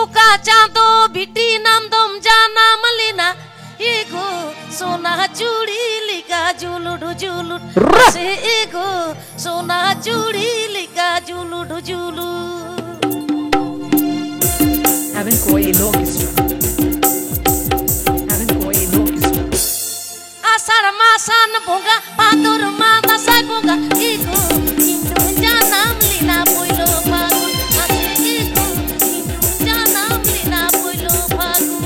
उका चाँदो भिटी नंदम जाना मलिना एगो सोना चूड़ी लिका जुलुडु जुलुड से एगो सोना चूड़ी लिका जुलुडु जुलुड Haven't कोई orchestra. Haven't कोई orchestra. आषाढ़ मासान भोगा भादुर मादा साई भोगा एगो हिंदू नाम लीना पोइलो फागुन आसे एगो हिंदू नाम लीना पोइलो फागुन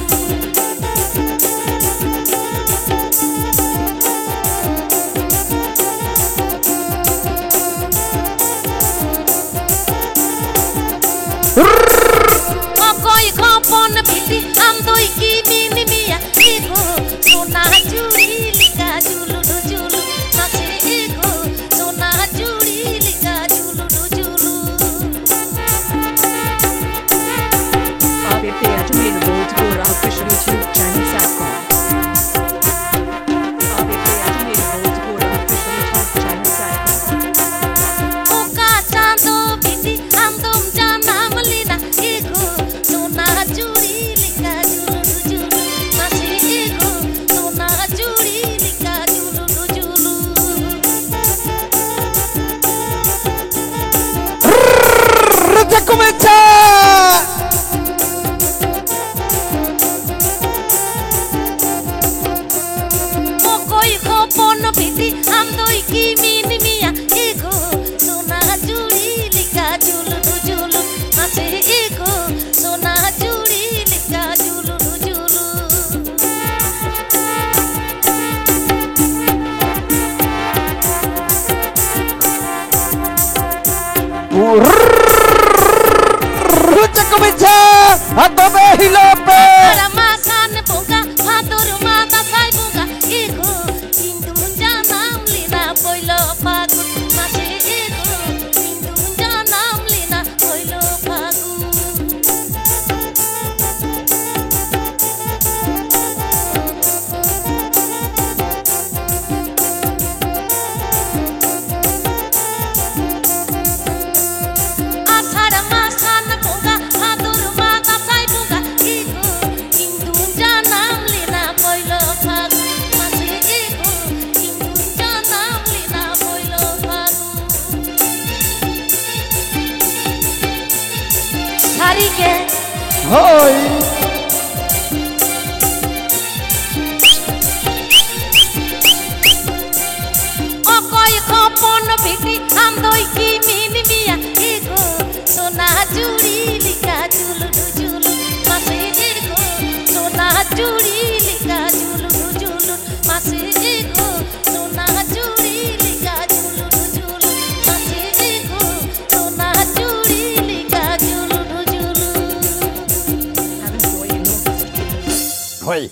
कोई खपन भिटी आमदोई की मिनी मिया एगो सोना चूड़ी लिका जुलुडु जुलु नाचे एगो सोना चूड़ी लिका जुलुडु जुलु आप ये Ajmer World Tour official YouTube channel Satcom. आप ये Ajmer World Tour official YouTube channel Satcom. ओका चाँदो भिटी आमदम जाना मलिना एगो सोना चूड़ी लिका जुलुडु जुलु नाचे एगो सोना चूड़ी लिका जुलुडु जुलु Ya comienza. कोई खपन भिटी आमदोई की मिनी मिया एगो सोना चूड़ी लिका जुलुडु जुलु नाचे एगो सोना चूड़ी लिका जुलुडु जुलु Ya comienza. A tope y lope. मासान भोगा भादुर मादा साई भोगा एगो हिंदू नाम लीना पोइलो फागुन नाचे एगो हिंदू नाम लीना पोइलो फागुन आषाढ़ मासान भोगा भादुर मादा साई भोगा एगो हिंदू नाम लीना पोइलो फागुन नाचे एगो हिंदू नाम लीना पोइलो फागुन सारी के Hoy. कोई खपन भिटी आमदोई की मिनी मिया एगो सोना चूड़ी लिका जुलुडु जुलु मासे एगो सोना चूड़ी लिका जुलुडु जुलु मासे एगो सोना चूड़ी लिका जुलुडु जुलु मासे एगो सोना चूड़ी लिका जुलुडु जुलु Haven't कोई orchestra. Hoy.